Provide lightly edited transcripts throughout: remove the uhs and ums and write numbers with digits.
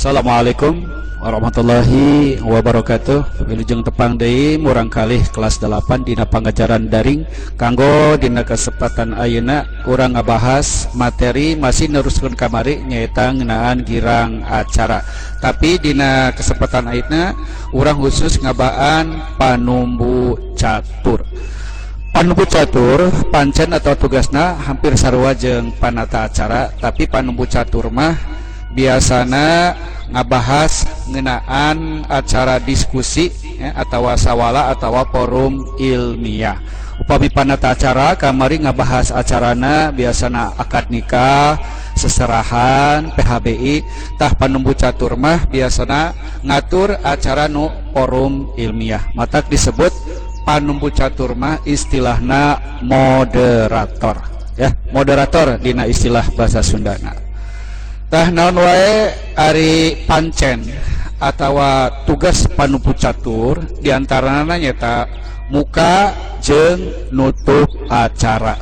Assalamualaikum warahmatullahi wabarakatuh. Wilujeng tepang deui murang kalih kelas 8 dina pangajaran daring. Kanggo dina kesempatan ayeuna urang ngabahas materi masih neruskeun kamari nyaeta ngeunaan girang acara. Tapi dina kesempatan ayeuna urang khusus ngabaan panumbu catur. Panumbu catur pancen atau tugasna hampir sarua jeung panata acara, tapi panumbu catur mah biasana ngabahas ngenaan acara diskusi atau sawala atau forum ilmiah. Upami panata acara kamari ngabahas acarana biasana akad nikah, seserahan, PHBI. Tah panumbu catur mah biasana ngatur acara nu forum ilmiah. Matak disebut panumbu catur mah istilahna moderator, ya, moderator dina istilah bahasa Sundana. Tah naon wae ari pancen atawa tugas panumbu catur diantarana nyata muka jeung nutup acara.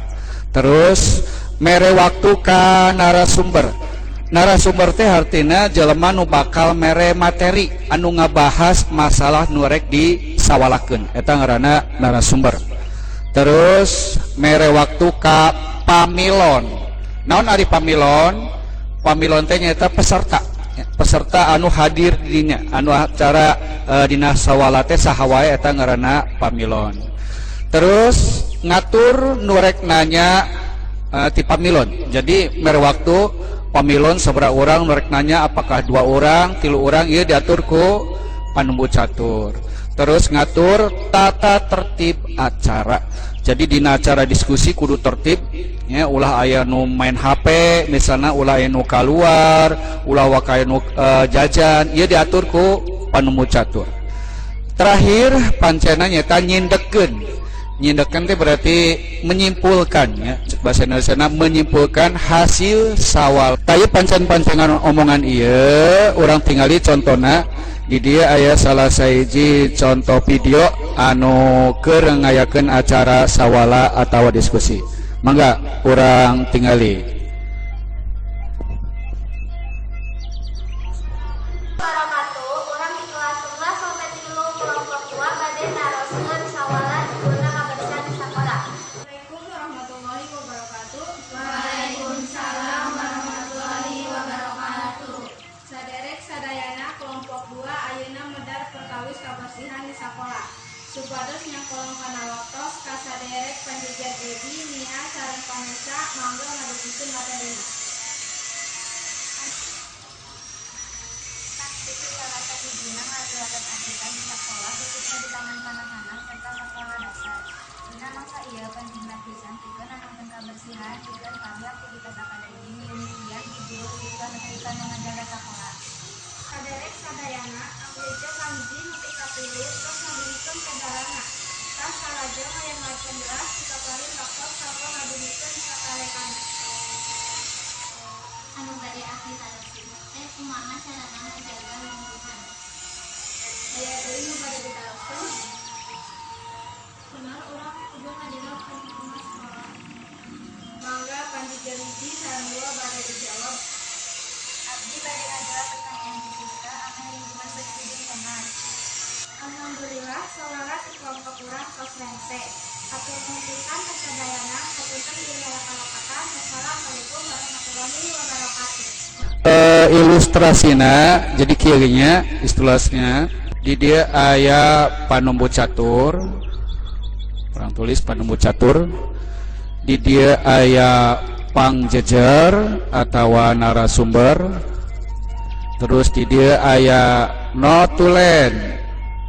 Terus mere waktu ka narasumber. Narasumber teh artina jelema nu bakal mere materi anu ngabahas masalah nu rek disawalakeun, eta ngaranna narasumber. Terus mere waktu ka pamilon. Naon ari pamilon? Pamilon teh nyata peserta anu hadir dinya, anu acara dina sawala teh saha wae eta ngaranna pamilon. Terus ngatur nu rek nanya ti pamilon. Jadi mere waktu pamilon sabaraha urang nu rek nanya, apakah 2 orang, 3 orang, ieu diatur ku panumbu catur. Terus ngatur tata tertib acara. Jadi dina acara diskusi kudu tertib, ya, ulah aya nu main HP misalnya, ulah aya nu kaluar, ulah wakaya nu jajan, ieu diatur ku panumbu catur. Terakhir pancena nyata nyindekeun. Nyindekeun teh berarti menyimpulkan, ya, bahasa Indonesia menyimpulkan hasil sawal. Taya pancen-pancengan omongan ieu urang tingali contona. Di dia aya salah sahiji contoh video anu keur ngayakeun acara sawala atawa diskusi. Mangga urang tingali. Urang di kelas 11 sampai 3 kelompok 2 bade naroskeun sawala dina kabersihan di sakola. Assalamualaikum warahmatullahi wabarakatuh. Waalaikumsalam warahmatullahi wabarakatuh. Saderek sadayana kelompok 2 ayeuna medar perkawis kabersihan di sakola. Supados nyangkolong kana waktos ka saderek panjajar Dedi, Nia, sareng pamirsa mangga ngadukikeun materina. Itu salah satu dina ngajuakeun aktivitas di sakola khususnya di taman kanak-kanak serta sekolah dasar. Dina mangsa ieu pentingna pisan pikeun nangkeun kabersihan pikeun kabeh aktivitas akademik miluan ibu siswa negeri nu ngajaga sakola. Saderek sadayana anggeja kanji nepi ka 3 tos ngadumikeun pedalanna. Tas salajo hayang macan gelas dikaparin dokter sapa ngadumikeun sakalekan. Anu bade aktif adopsi teh kumaha carana menjaga lingkungan? Aya deui nu bade ditaloskeun. Benar urang kudu ngajaga lingkungan sekolah. Mangga panjajar hiji sareng 2 bade dijawab. Abdi bade ngajual pertanyaan fisika akan lingkungan bersih jeung sehat. Alhamdulillah saudara sekelompok urang tos rente. Atur nuhun kasadayana haturkeun direlakatan. Wassalamualaikum warahmatullahi wabarakatuh. Ilustrasina jadi kieu nya ilustrasinya di dia aya panumbu catur. Orang tulis panumbu catur. Di dia aya pangjejer atawa narasumber. Terus di dia aya notulen.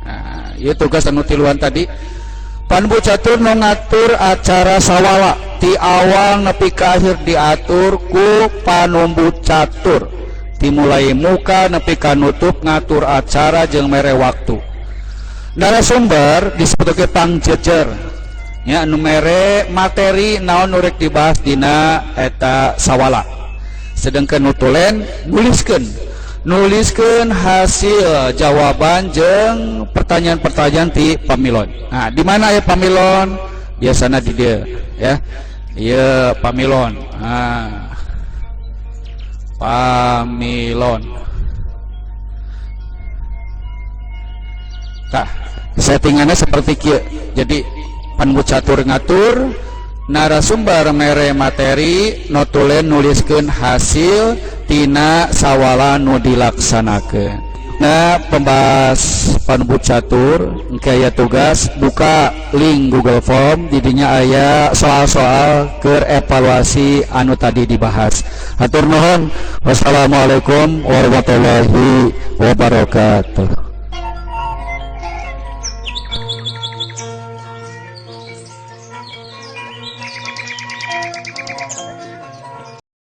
Nah, ieu tugas anu tiluan tadi. Panumbu catur nu ngatur acara sawala ti awal nepi ka akhir diatur ku panumbu catur. Dimulai muka nepi ka nutup ngatur acara jeung mere waktu. Narasumber disebut ge pangjejer. Ya, anu mere materi naon nu rek dibahas dina eta sawala. Sedengkeun nutulen nuliskeun hasil jawaban jeung pertanyaan-pertanyaan ti pamilon. Nah, di mana ya pamilon? Biasana di dia, ya. Ieu pamilon. Nah, pamilon. Tah, settingannya seperti kieu. Jadi panu catur ngatur narasumber mere materi notulen nuliskeun hasil tina sawala nu dilaksanakeun. Nah, pembahas panu catur engke aya tugas buka link Google Form didinya aya soal-soal keur evaluasi anu tadi dibahas. Hatur nuhun. Wassalamualaikum warahmatullahi wabarakatuh.